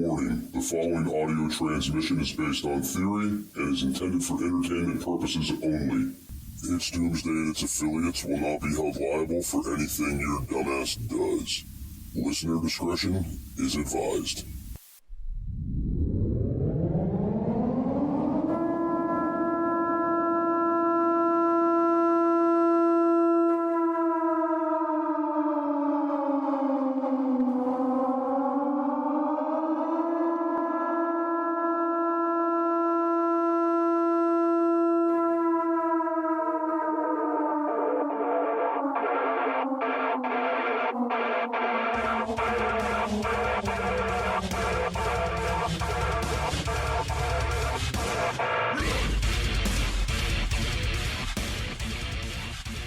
Warning, the following audio transmission is based on theory and is intended for entertainment purposes only. It's Doomsday and its affiliates will not be held liable for anything your dumbass does. Listener discretion is advised.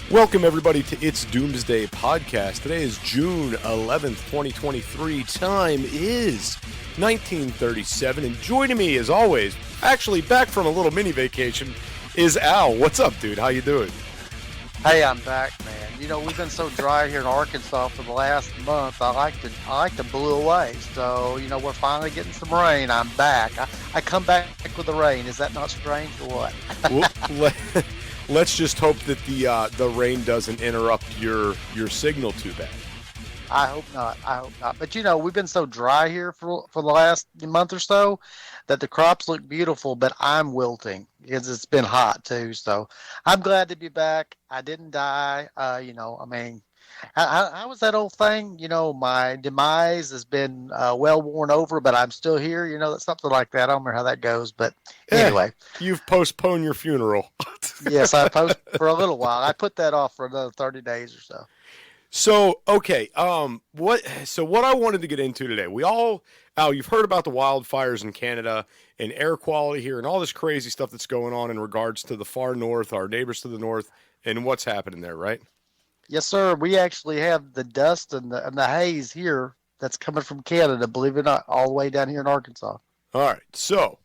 Welcome, everybody, to It's Doomsday Podcast. Today is June 11th, 2023. Time is 1937, and joining me, as always, actually back from a little mini vacation, is Al. What's up, dude? How you doing? Hey, I'm back, man. You know, we've been so dry here in Arkansas for the last month. I like to blew away. So, you know, we're finally getting some rain. I'm back. I come back with the rain. Is that not strange or what? Well, let's just hope that the rain doesn't interrupt your signal too bad. I hope not. But, you know, we've been so dry here for the last month or so that the crops look beautiful, but I'm wilting because it's been hot too. So I'm glad to be back. I didn't die. You know, I mean, how was that old thing? You know, my demise has been well worn over, but I'm still here. You know, that's something like that. I don't remember how that goes, but anyway. You've postponed your funeral. Yes, I post for a little while. I put that off for another 30 days or so. So, okay, what I wanted to get into today, Al, you've heard about the wildfires in Canada and air quality here and all this crazy stuff that's going on in regards to the far north, our neighbors to the north, and what's happening there, right? Yes, sir. We actually have the dust and the haze here that's coming from Canada, believe it or not, all the way down here in Arkansas. All right, so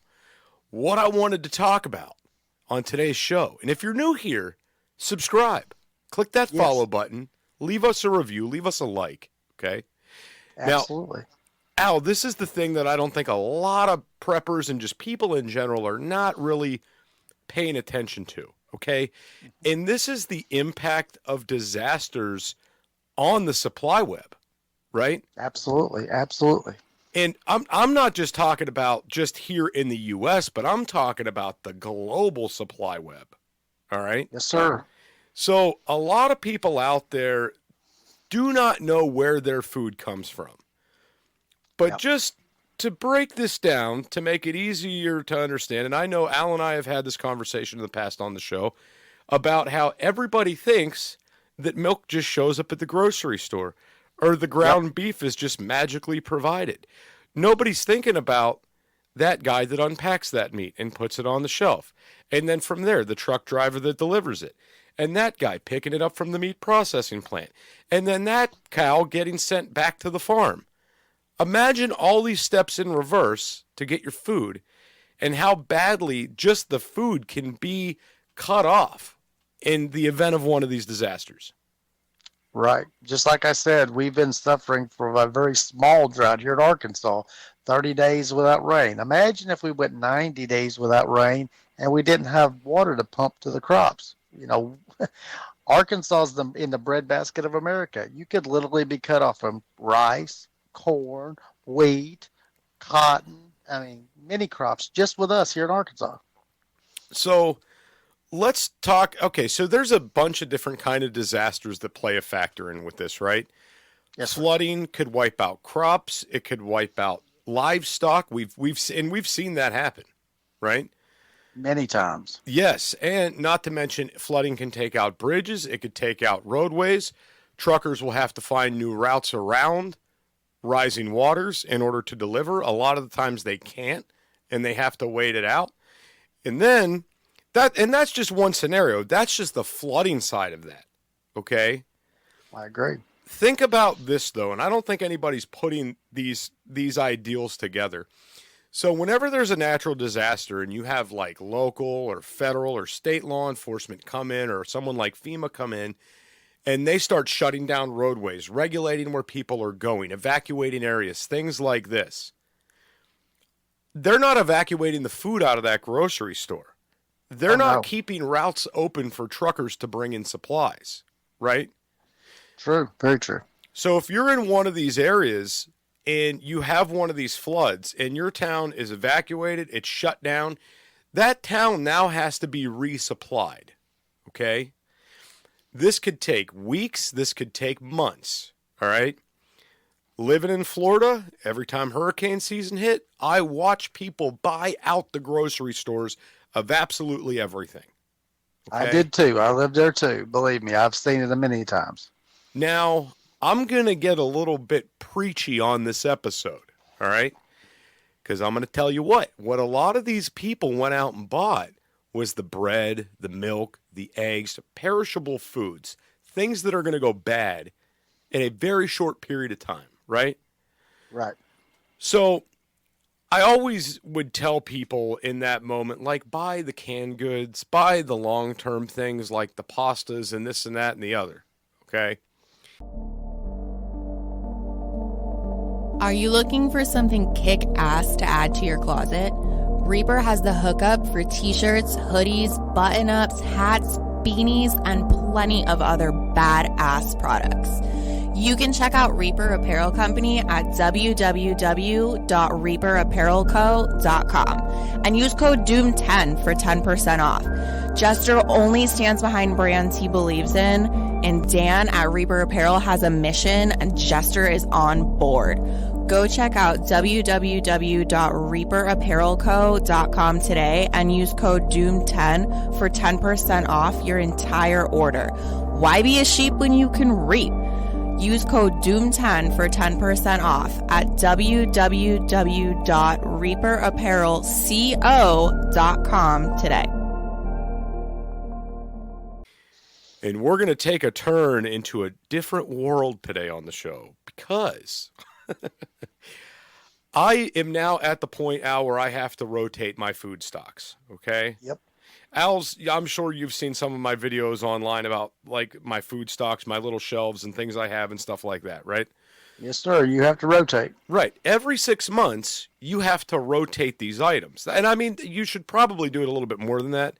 what I wanted to talk about on today's show, and if you're new here, subscribe. Click that follow button. Leave us a review. Leave us a like, okay? Absolutely. Now, Al, this is the thing that I don't think a lot of preppers and just people in general are not really paying attention to, okay? And this is the impact of disasters on the supply web, right? Absolutely. And I'm not just talking about just here in the U.S., but I'm talking about the global supply web, all right? Yes, sir. So a lot of people out there do not know where their food comes from. But just to break this down, to make it easier to understand, and I know Al and I have had this conversation in the past on the show about how everybody thinks that milk just shows up at the grocery store or the ground beef is just magically provided. Nobody's thinking about that guy that unpacks that meat and puts it on the shelf. And then from there, the truck driver that delivers it. And that guy picking it up from the meat processing plant. And then that cow getting sent back to the farm. Imagine all these steps in reverse to get your food and how badly just the food can be cut off in the event of one of these disasters. Right. Just like I said, we've been suffering from a very small drought here in Arkansas, 30 days without rain. Imagine if we went 90 days without rain and we didn't have water to pump to the crops. You know, Arkansas is in the breadbasket of America. You could literally be cut off from rice, corn, wheat, cotton, I mean, many crops just with us here in Arkansas. So let's talk. Okay, so there's a bunch of different kind of disasters that play a factor in with this, right? Yes, flooding could wipe out crops. It could wipe out livestock. We've seen that happen, right? Many times. Yes, and not to mention flooding can take out bridges. It could take out roadways. Truckers will have to find new routes around rising waters in order to deliver. A lot of the times they can't, and they have to wait it out. And then that's just one scenario. That's just the flooding side of that. Okay? I agree. Think about this though, and I don't think anybody's putting these ideals together. So whenever there's a natural disaster and you have like local or federal or state law enforcement come in or someone like FEMA come in and they start shutting down roadways, regulating where people are going, evacuating areas, things like this. they're not evacuating the food out of that grocery store. They're not keeping routes open for truckers to bring in supplies, right? True, very true. So if you're in one of these areas and you have one of these floods and your town is evacuated, it's shut down, that town now has to be resupplied, okay? This could take weeks, this could take months, all right? Living in Florida, every time hurricane season hit, I watch people buy out the grocery stores of absolutely everything. Okay? I did too. I lived there too. Believe me, I've seen it many times. Now, I'm going to get a little bit preachy on this episode, all right? Because I'm going to tell you what a lot of these people went out and bought was the bread, the milk, the eggs, perishable foods, things that are going to go bad in a very short period of time, right? Right. So I always would tell people in that moment, like, buy the canned goods, buy the long-term things like the pastas and this and that and the other, okay? Are you looking for something kick-ass to add to your closet? Reaper has the hookup for t-shirts, hoodies, button-ups, hats, beanies, and plenty of other badass products. You can check out Reaper Apparel Company at www.reaperapparelco.com and use code DOOM10 for 10% off. Jester only stands behind brands he believes in, and Dan at Reaper Apparel has a mission, and Jester is on board. Go check out www.reaperapparelco.com today and use code DOOM10 for 10% off your entire order. Why be a sheep when you can reap? Use code DOOM10 for 10% off at www.reaperapparelco.com today. And we're going to take a turn into a different world today on the show because I am now at the point, Al, where I have to rotate my food stocks, okay? Yep. Al's, I'm sure you've seen some of my videos online about like my food stocks, my little shelves and things I have and stuff like that, right? Yes, sir. You have to rotate. Right. Every 6 months, you have to rotate these items. And I mean, you should probably do it a little bit more than that.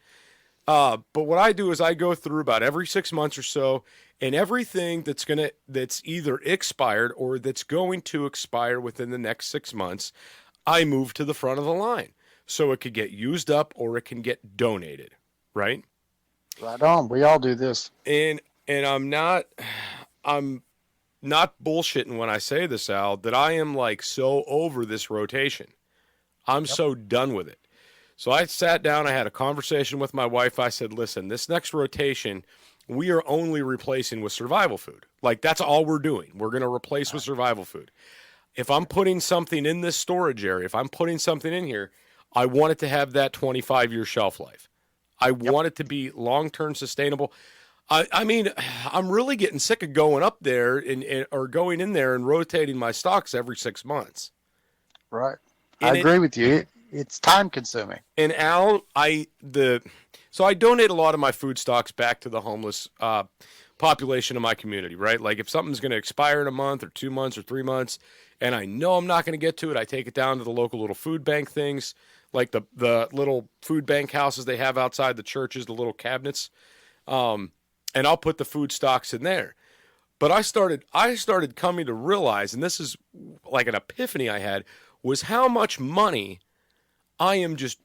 But what I do is I go through about every 6 months or so, and everything that's either expired or that's going to expire within the next 6 months, I move to the front of the line. So it could get used up or it can get donated, right? Right on. We all do this. And I'm not bullshitting when I say this, Al, that I am like so over this rotation. I'm so done with it. So I sat down, I had a conversation with my wife. I said, listen, this next rotation, we are only replacing with survival food. Like that's all we're doing. We're going to replace with survival food. If I'm putting something in this storage area, if I'm putting something in here, I want it to have that 25-year shelf life. I want it to be long-term sustainable. I mean, I'm really getting sick of going up there or going in there and rotating my stocks every 6 months. Right. I agree with you. It's time-consuming. And Al, so I donate a lot of my food stocks back to the homeless population of my community, right? Like if something's going to expire in a month or 2 months or 3 months, and I know I'm not going to get to it, I take it down to the local little food bank things, like the little food bank houses they have outside the churches, the little cabinets, and I'll put the food stocks in there. But I started coming to realize, and this is like an epiphany I had, was how much money I am just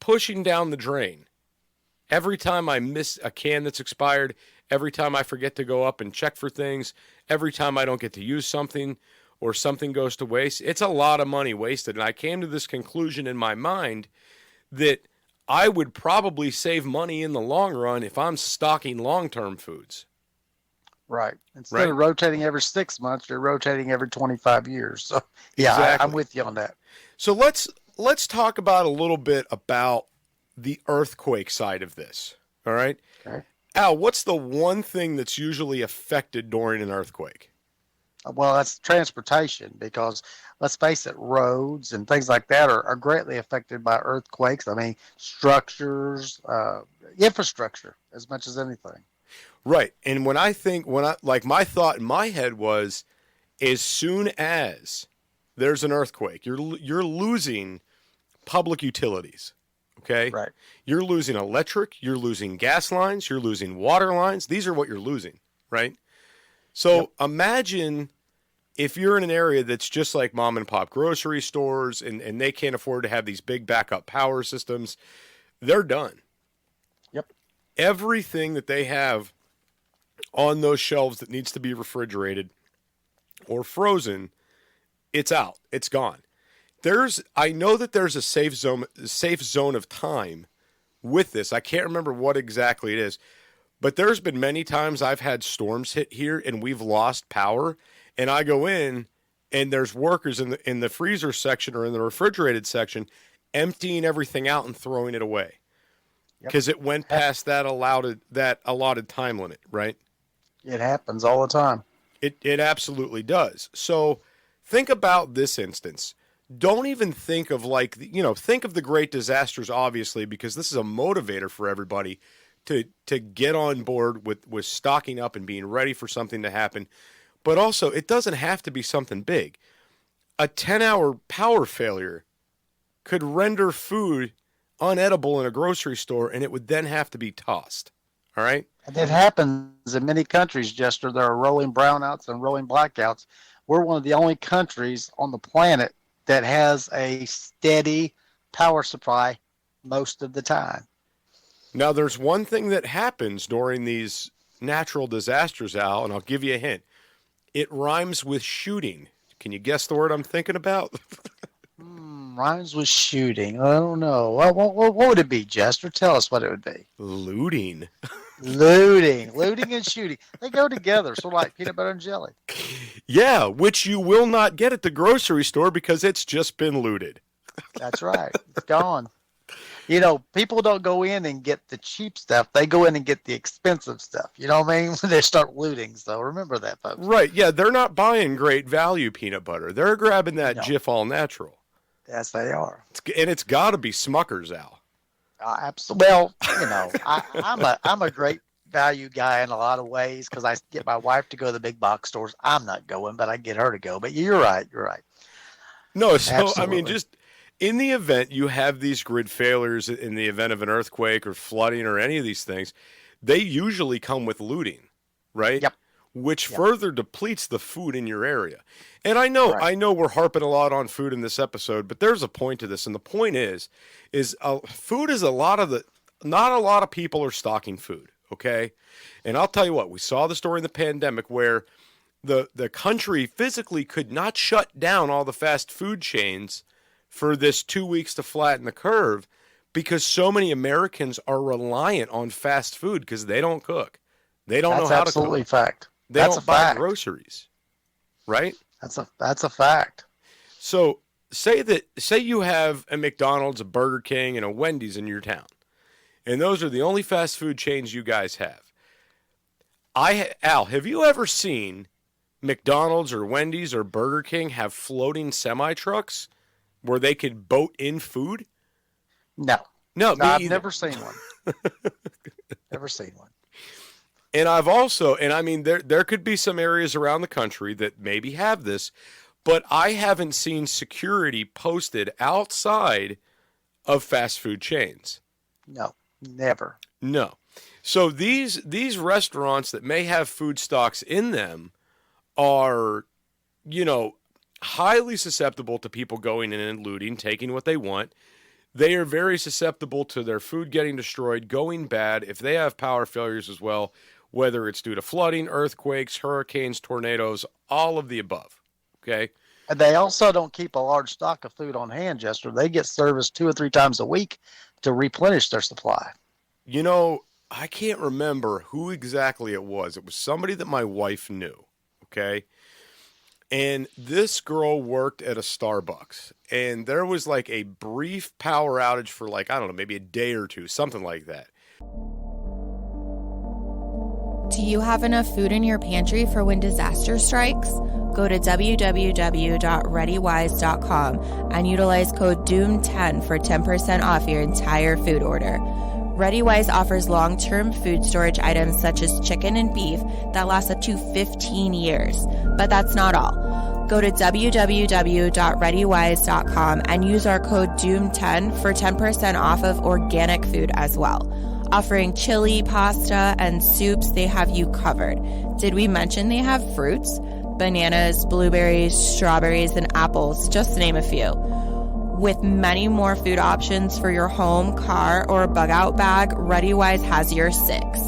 pushing down the drain. Every time I miss a can that's expired, every time I forget to go up and check for things, every time I don't get to use something or something goes to waste, it's a lot of money wasted. And I came to this conclusion in my mind that I would probably save money in the long run if I'm stocking long-term foods. Right. Instead of rotating every 6 months, you're rotating every 25 years. So yeah, exactly. I'm with you on that. So let's talk about a little bit about the earthquake side of this. All right. Okay. Al, what's the one thing that's usually affected during an earthquake? Well, that's transportation because let's face it, roads and things like that are greatly affected by earthquakes. I mean, structures, infrastructure as much as anything. Right. And my thought in my head was as soon as there's an earthquake. You're losing public utilities. Okay? Right. You're losing electric, you're losing gas lines, you're losing water lines. These are what you're losing, right? So imagine if you're in an area that's just like mom and pop grocery stores and they can't afford to have these big backup power systems, they're done. Yep. Everything that they have on those shelves that needs to be refrigerated or frozen, it's out. It's gone. I know that there's a safe zone of time with this. I can't remember what exactly it is, but there's been many times I've had storms hit here and we've lost power, and I go in and there's workers in the freezer section or in the refrigerated section emptying everything out and throwing it away because it went past that allotted time limit, right? It happens all the time. It absolutely does. So think about this instance. Don't even think of think of the great disasters, obviously, because this is a motivator for everybody to get on board with stocking up and being ready for something to happen. But also, it doesn't have to be something big. A 10-hour power failure could render food unedible in a grocery store, and it would then have to be tossed. All right? And it happens in many countries, Jester. There are rolling brownouts and rolling blackouts. We're one of the only countries on the planet that has a steady power supply most of the time. Now, there's one thing that happens during these natural disasters, Al, and I'll give you a hint. It rhymes with shooting. Can you guess the word I'm thinking about? Rhymes with shooting. I don't know. What would it be, Jester? Tell us what it would be. Looting. Looting and shooting. They go together, sort of like peanut butter and jelly. Yeah, which you will not get at the grocery store because it's just been looted. That's right. It's gone. You know, people don't go in and get the cheap stuff. They go in and get the expensive stuff. You know what I mean? When they start looting. So remember that, folks. Right. Yeah, they're not buying great value peanut butter. They're grabbing that Jif All Natural. Yes, they are. And it's got to be Smucker's, Al. Absolutely. Well, you know, I'm a great value guy in a lot of ways because I get my wife to go to the big box stores. I'm not going, but I get her to go. But you're right. You're right. No, so Absolutely. I mean, just in the event you have these grid failures, in the event of an earthquake or flooding or any of these things, they usually come with looting, right? Yep. Which further depletes the food in your area. And I know we're harping a lot on food in this episode, but there's a point to this, and the point is food is not a lot of people are stocking food, okay? And I'll tell you what, we saw this during the pandemic where the country physically could not shut down all the fast food chains for this 2 weeks to flatten the curve because so many Americans are reliant on fast food because they don't cook. They don't know how to cook. That's absolutely fact. They don't buy groceries, right? That's a fact. So say you have a McDonald's, a Burger King, and a Wendy's in your town, and those are the only fast food chains you guys have. Al, have you ever seen McDonald's or Wendy's or Burger King have floating semi-trucks where they could boat in food? No, I've never seen one. Never seen one. And I mean, there could be some areas around the country that maybe have this, but I haven't seen security posted outside of fast food chains. No, never. No. So these restaurants that may have food stocks in them are, highly susceptible to people going in and looting, taking what they want. They are very susceptible to their food getting destroyed, going bad. If they have power failures as well, whether it's due to flooding, earthquakes, hurricanes, tornadoes, all of the above. Okay. And they also don't keep a large stock of food on hand, Jester. They get service 2 or 3 times a week to replenish their supply. I can't remember who exactly it was. It was somebody that my wife knew. Okay. And this girl worked at a Starbucks, and there was like a brief power outage for maybe a day or two, something like that. Do you have enough food in your pantry for when disaster strikes? Go to www.readywise.com and utilize code DOOM10 for 10% off your entire food order. ReadyWise offers long-term food storage items such as chicken and beef that last up to 15 years. But that's not all. Go to www.readywise.com and use our code DOOM10 for 10% off of organic food as well. Offering chili, pasta, and soups, they have you covered. Did we mention they have fruits? Bananas, blueberries, strawberries, and apples, just to name a few. With many more food options for your home, car, or bug out bag, ReadyWise has your six.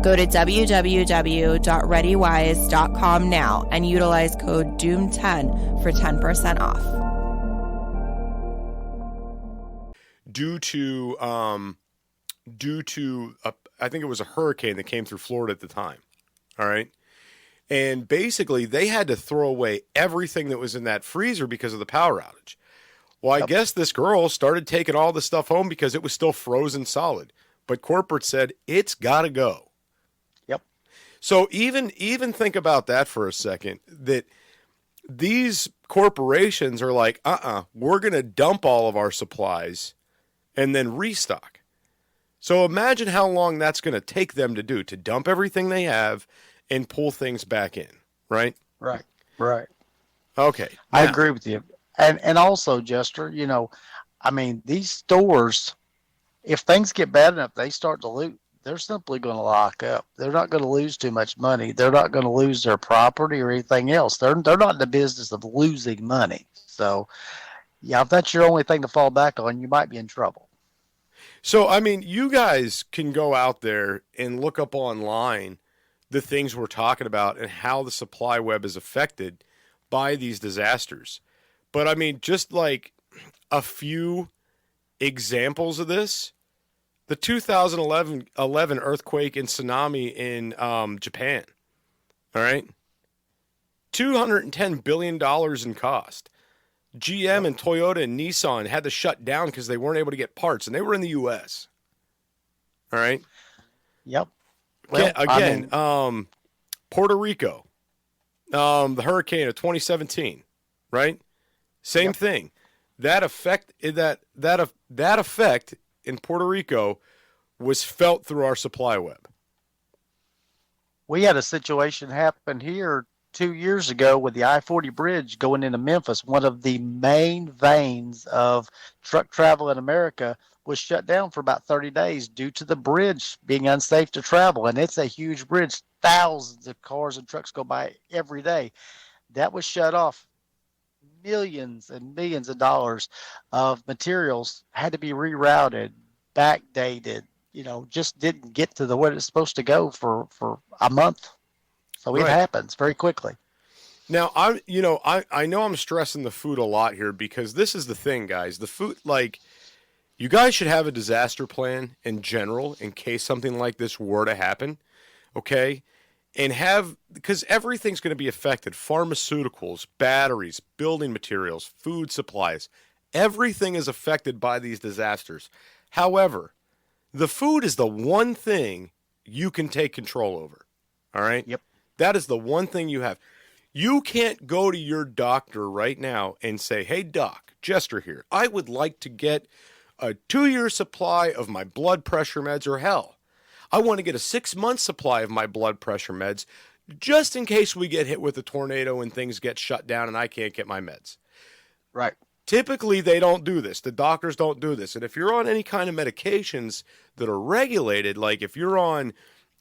Go to www.readywise.com now and utilize code DOOM10 for 10% off. Due to I think it was a hurricane that came through Florida at the time. All right. And basically they had to throw away everything that was in that freezer because of the power outage. Well, I guess this girl started taking all the stuff home because it was still frozen solid. But corporate said it's got to go. Yep. So even think about that for a second, that these corporations are like, we're going to dump all of our supplies and then restock. So imagine how long that's going to take them to do, to dump everything they have and pull things back in, right? Right. Okay. I agree with you. And also, Jester, these stores, if things get bad enough, they start to loot, they're simply going to lock up. They're not going to lose too much money. They're not going to lose their property or anything else. They're not in the business of losing money. So, yeah, if that's your only thing to fall back on, you might be in trouble. So, you guys can go out there and look up online the things we're talking about and how the supply web is affected by these disasters. But just like a few examples of this, the 2011 earthquake and tsunami in Japan, all right? $210 billion in cost. GM and Toyota and Nissan had to shut down because they weren't able to get parts, and they were in the U.S. All right? Yep. Well, Puerto Rico, the hurricane of 2017, right? Same thing. That effect in Puerto Rico was felt through our supply web. We had a situation happen here 2 years ago with the I-40 bridge going into Memphis. One of the main veins of truck travel in America was shut down for about 30 days due to the bridge being unsafe to travel. And it's a huge bridge. Thousands of cars and trucks go by every day. That was shut off. Millions and millions of dollars of materials had to be rerouted, backdated, just didn't get to the where it's supposed to go for a month. So it happens very quickly. Now, I know I'm stressing the food a lot here because this is the thing, guys. The food, you guys should have a disaster plan in general in case something like this were to happen, okay? And because everything's going to be affected. Pharmaceuticals, batteries, building materials, food supplies. Everything is affected by these disasters. However, the food is the one thing you can take control over. All right? Yep. That is the one thing you have. You can't go to your doctor right now and say, hey, doc, Jester here. I would like to get a 2-year supply of my blood pressure meds, or hell, I want to get a 6-month supply of my blood pressure meds just in case we get hit with a tornado and things get shut down and I can't get my meds. Right. Typically, they don't do this. The doctors don't do this. And if you're on any kind of medications that are regulated, like if you're on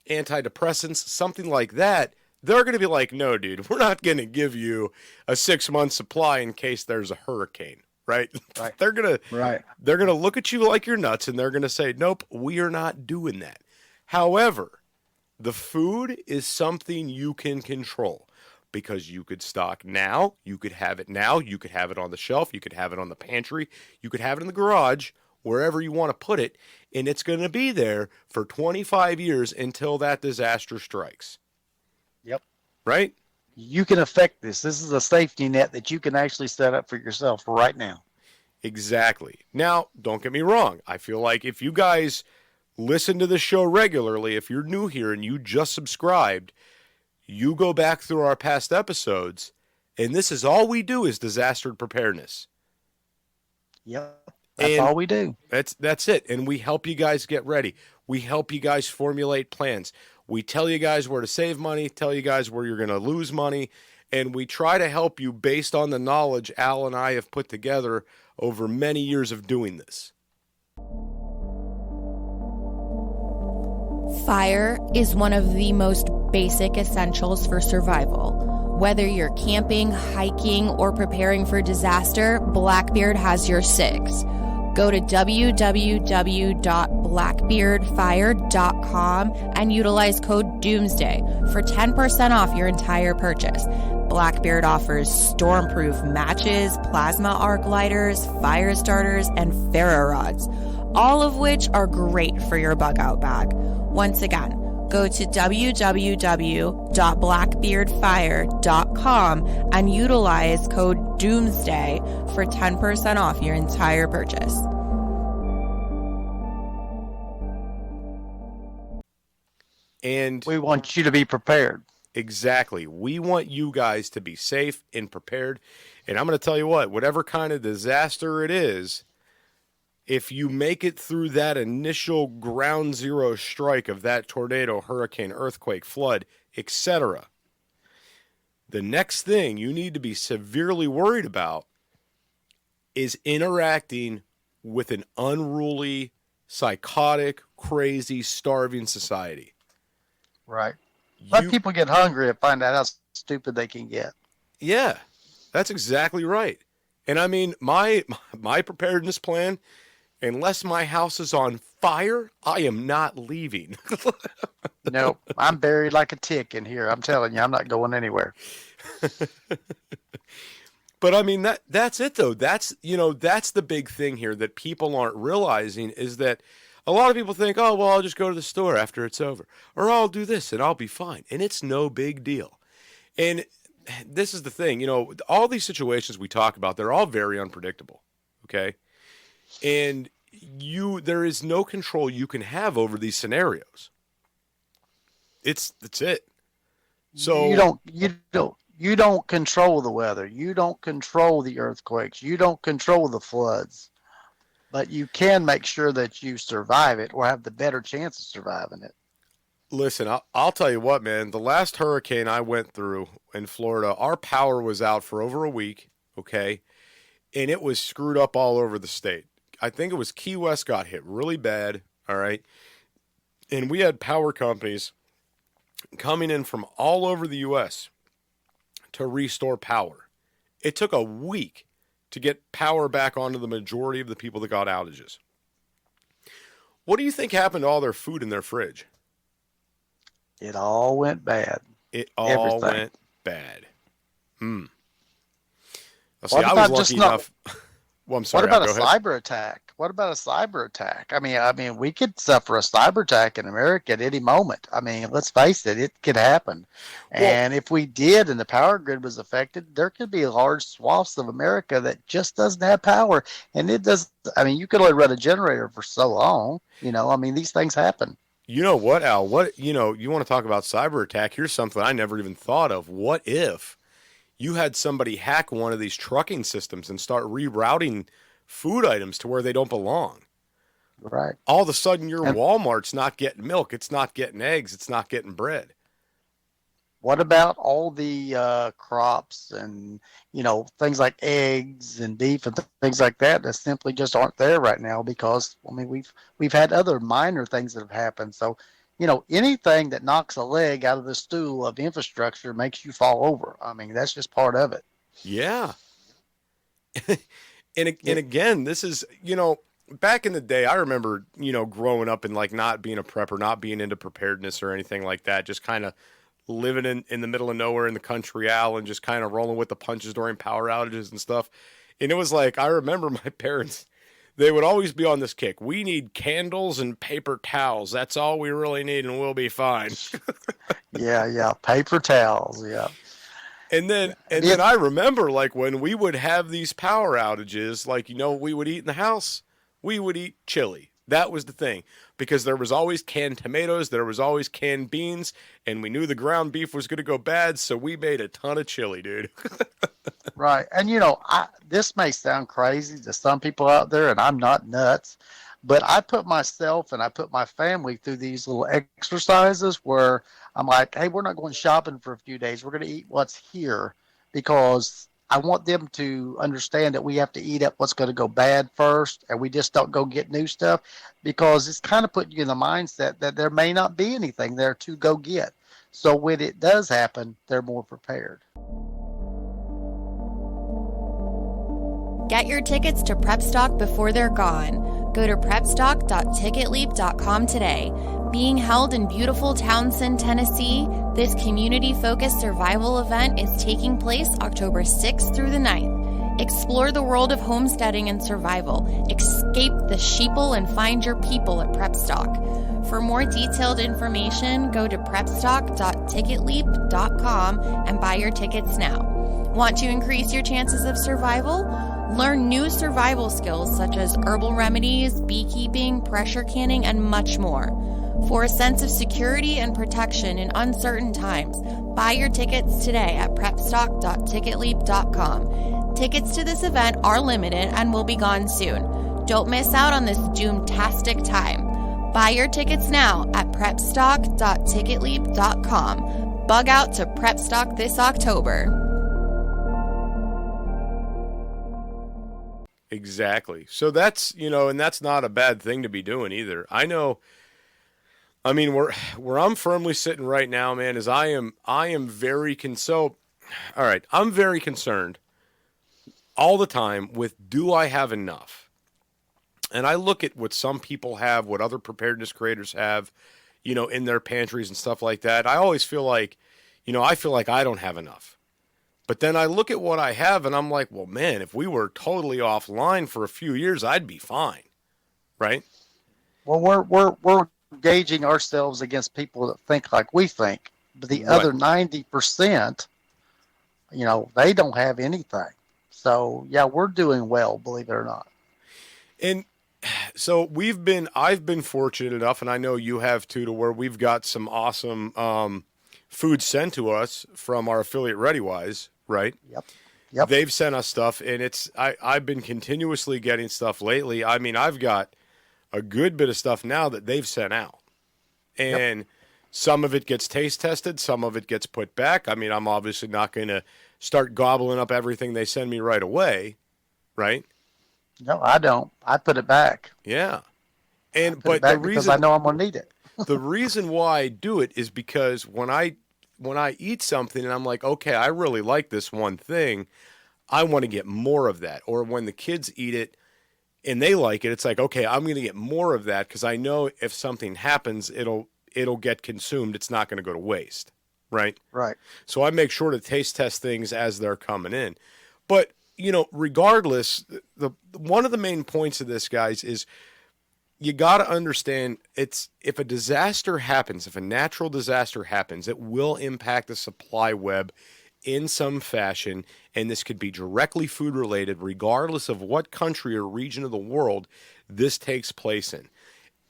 antidepressants, something like that, they're going to be like, no, dude, we're not going to give you a 6-month supply in case there's a hurricane. Right? They're going to look at you like you're nuts and they're going to say, nope, we are not doing that. However, the food is something you can control because you could stock now, you could have it now, you could have it on the shelf, you could have it on the pantry, you could have it in the garage, wherever you want to put it, and it's going to be there for 25 years until that disaster strikes. Yep. Right? You can affect this. This is a safety net that you can actually set up for yourself right now. Exactly. Now, don't get me wrong. I feel like if you guys listen to the show regularly, if you're new here and you just subscribed, you go back through our past episodes, and this is all we do is disaster preparedness. Yep. That's all we do. That's it. And we help you guys get ready. We help you guys formulate plans. We tell you guys where to save money, tell you guys where you're going to lose money, and we try to help you based on the knowledge Al and I have put together over many years of doing this. Fire is one of the most basic essentials for survival. Whether you're camping, hiking, or preparing for disaster, Blackbeard has your six. Go to www.blackbeardfire.com and utilize code DOOMSDAY for 10% off your entire purchase. Blackbeard offers stormproof matches, plasma arc lighters, fire starters, and ferro rods, all of which are great for your bug out bag. Once again, go to www.blackbeardfire.com and utilize code DOOMSDAY for 10% off your entire purchase. And We want you to be prepared. exactly, we want you guys to be safe and prepared. And I'm going to tell you what, whatever kind of disaster it is, if you make it through that initial ground zero strike of that tornado, hurricane, earthquake, flood, etc., the next thing you need to be severely worried about is interacting with an unruly, psychotic, crazy, starving society. Right. Let people get hungry and find out how stupid they can get. Yeah, that's exactly right. And I mean, my preparedness plan, unless my house is on fire, I am not leaving. Nope. I'm buried like a tick in here. I'm telling you, I'm not going anywhere. But I mean, that's it though. That's the big thing here that people aren't realizing is that a lot of people think, oh, well, I'll just go to the store after it's over, or I'll do this and I'll be fine. And it's no big deal. And this is the thing, all these situations we talk about, they're all very unpredictable. Okay. And there is no control you can have over these scenarios. That's it. So you don't control the weather. You don't control the earthquakes. You don't control the floods, but you can make sure that you survive it or have the better chance of surviving it. Listen, I'll tell you what, man, the last hurricane I went through in Florida, our power was out for over a week. Okay. And it was screwed up all over the state. I think it was Key West got hit really bad. All right. And we had power companies coming in from all over the U.S. to restore power. It took a week to get power back onto the majority of the people that got outages. What do you think happened to all their food in their fridge? It all went bad. It all went bad. See, What I about was lucky enough. Well, I'm sorry. What about Go a ahead. cyber attack? What about a cyber attack? I mean, we could suffer a cyber attack in America at any moment. I mean, let's face it, it could happen. And if we did and the power grid was affected, there could be large swaths of America that just doesn't have power. And it does. I mean, you could only run a generator for so long. I mean, these things happen. You know what, Al? You want to talk about cyber attack? Here's something I never even thought of. What if you had somebody hack one of these trucking systems and start rerouting food items to where they don't belong? Right. All of a sudden, your Walmart's not getting milk. It's not getting eggs. It's not getting bread. What about all the crops and, things like eggs and beef and things like that simply just aren't there right now because, I mean, we've had other minor things that have happened. So, anything that knocks a leg out of the stool of infrastructure makes you fall over. I mean, that's just part of it. Yeah. And again, this is, back in the day, I remember, growing up and like not being a prepper, not being into preparedness or anything like that, just kind of living in the middle of nowhere in the country, Al, and just kind of rolling with the punches during power outages and stuff. And it was like, I remember my parents, they would always be on this kick. We need candles and paper towels. That's all we really need, and we'll be fine. Yeah. Paper towels. Yeah. And then I remember like when we would have these power outages, like, we would eat in the house, we would eat chili. That was the thing, because there was always canned tomatoes, there was always canned beans, and we knew the ground beef was going to go bad, so we made a ton of chili, dude. Right. And, this may sound crazy to some people out there, and I'm not nuts, but I put myself and I put my family through these little exercises where I'm like, hey, we're not going shopping for a few days. We're going to eat what's here. because I want them to understand that we have to eat up what's going to go bad first, and we just don't go get new stuff, because it's kind of putting you in the mindset that there may not be anything there to go get. So when it does happen, they're more prepared. Get your tickets to PrepStock before they're gone. Go to prepstock.ticketleap.com today. Being held in beautiful Townsend, Tennessee, this community-focused survival event is taking place October 6th through the 9th. Explore the world of homesteading and survival. Escape the sheeple and find your people at PrepStock. For more detailed information, go to prepstock.ticketleap.com and buy your tickets now. Want to increase your chances of survival? Learn new survival skills such as herbal remedies, beekeeping, pressure canning, and much more. For a sense of security and protection in uncertain times, buy your tickets today at prepstock.ticketleap.com. Tickets to this event are limited and will be gone soon. Don't miss out on this doom-tastic time. Buy your tickets now at prepstock.ticketleap.com. Bug out to PrepStock this October. Exactly. So that's, and that's not a bad thing to be doing either. Where I'm firmly sitting right now, man, is I am very all right, I'm very concerned all the time with, do I have enough? And I look at what some people have, what other preparedness creators have, in their pantries and stuff like that. I always feel like, I don't have enough. But then I look at what I have and I'm like, well, man, if we were totally offline for a few years, I'd be fine. Right? Well, we're gauging ourselves against people that think like we think, but the other 90%, they don't have anything. So yeah, we're doing well, believe it or not. And so I've been fortunate enough, and I know you have too, to where we've got some awesome food sent to us from our affiliate ReadyWise, right? Yep. They've sent us stuff, and I've been continuously getting stuff lately. I mean, I've got a good bit of stuff now that they've sent out. And some of it gets taste tested, some of it gets put back. I mean, I'm obviously not going to start gobbling up everything they send me right away, right? No, I don't. I put it back. Yeah. But the reason, because I know I'm going to need it. The reason why I do it is because when I eat something and I'm like, okay, I really like this one thing, I want to get more of that. Or when the kids eat it and they like it, it's like, okay, I'm going to get more of that because I know if something happens, it'll get consumed. It's not going to go to waste, right? Right. So I make sure to taste test things as they're coming in. But, regardless, one of the main points of this, guys, is you got to understand if a disaster happens, if a natural disaster happens, it will impact the supply web in some fashion, and this could be directly food related, regardless of what country or region of the world this takes place in.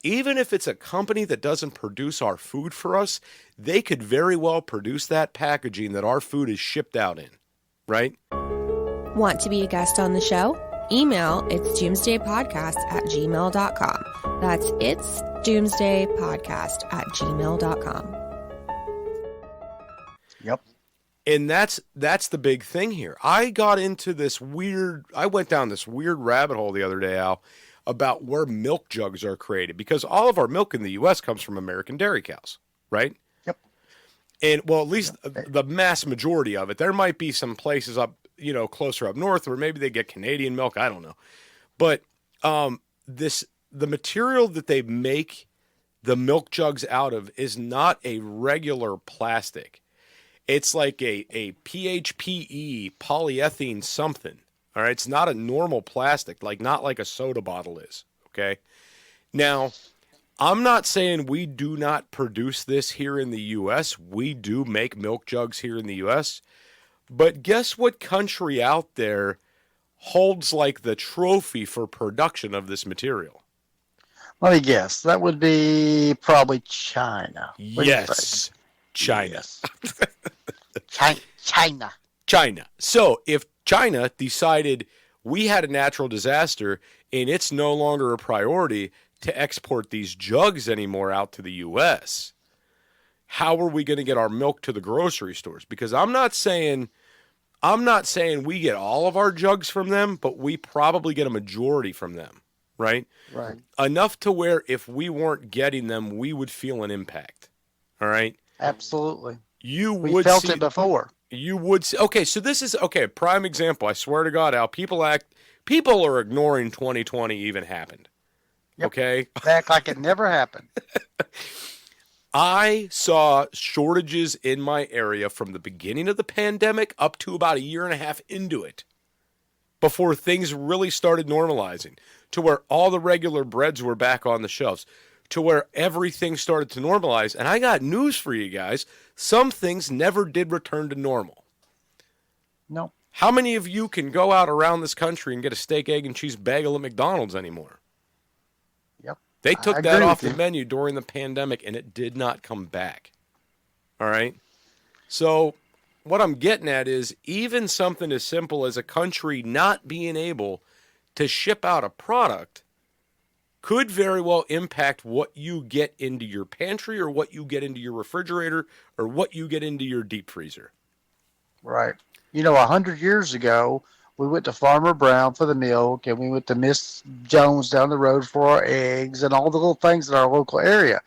Even if it's a company that doesn't produce our food for us, they could very well produce that packaging that our food is shipped out in, right? Want to be a guest on the show? Email itsdoomsdaypodcast@gmail.com. That's itsdoomsdaypodcast@gmail.com. Yep. And that's the big thing here. I went down this weird rabbit hole the other day, Al, about where milk jugs are created, because all of our milk in the U.S. comes from American dairy cows, right? Yep. And well, at least the mass majority of it. There might be some places up, closer up north where maybe they get Canadian milk. I don't know. But the material that they make the milk jugs out of is not a regular plastic. It's like a PHPE, polyethylene something. All right. It's not a normal plastic, not like a soda bottle is. Okay. Now, I'm not saying we do not produce this here in the U.S. We do make milk jugs here in the U.S. But guess what country out there holds the trophy for production of this material? Let me guess. That would be probably China. Yes. China. China. China. So if China decided we had a natural disaster and it's no longer a priority to export these jugs anymore out to the U.S., how are we going to get our milk to the grocery stores? Because I'm not saying I'm not saying we get all of our jugs from them, but we probably get a majority from them, right? Right. Enough to where if we weren't getting them, we would feel an impact. All right? Absolutely. We We felt it before. You would see, okay, so this is, okay, prime example. I swear to God, Al, people are ignoring 2020 even happened. Yep. Okay? Act like it never happened. I saw shortages in my area from the beginning of the pandemic up to about a year and a half into it before things really started normalizing to where all the regular breads were back on the shelves, to where everything started to normalize. And I got news for you guys. Some things never did return to normal. No. How many of you can go out around this country and get a steak, egg, and cheese bagel at McDonald's anymore? Yep. They took I that agree off with the you. menu during the pandemic, and it did not come back. All right? So what I'm getting at is even something as simple as a country not being able to ship out a product could very well impact what you get into your pantry or what you get into your refrigerator or what you get into your deep freezer. Right. 100 years ago, we went to Farmer Brown for the milk, and we went to Miss Jones down the road for our eggs and all the little things in our local area.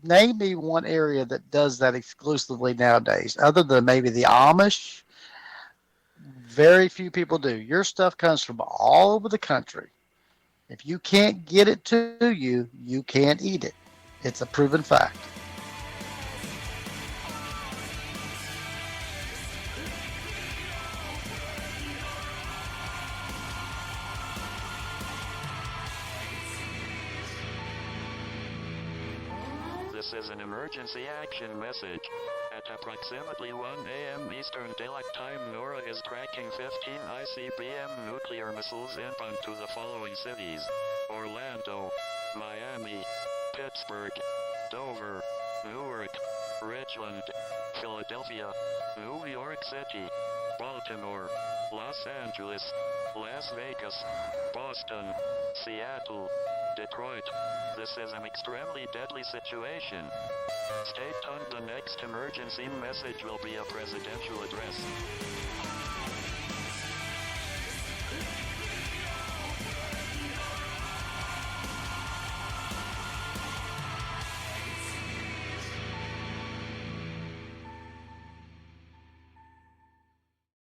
Name me one area that does that exclusively nowadays, other than maybe the Amish. Very few people do. Your stuff comes from all over the country. If you can't get it to you, you can't eat it. It's a proven fact. This is an emergency action message. At approximately 1 a.m. Eastern Daylight Time, NORAD is tracking 15 ICBM nuclear missiles inbound to the following cities: Orlando, Miami, Pittsburgh, Dover, Newark, Richland, Philadelphia, New York City, Baltimore, Los Angeles, Las Vegas, Boston, Seattle, Detroit. This is an extremely deadly situation. Stay tuned. The next emergency message will be a presidential address.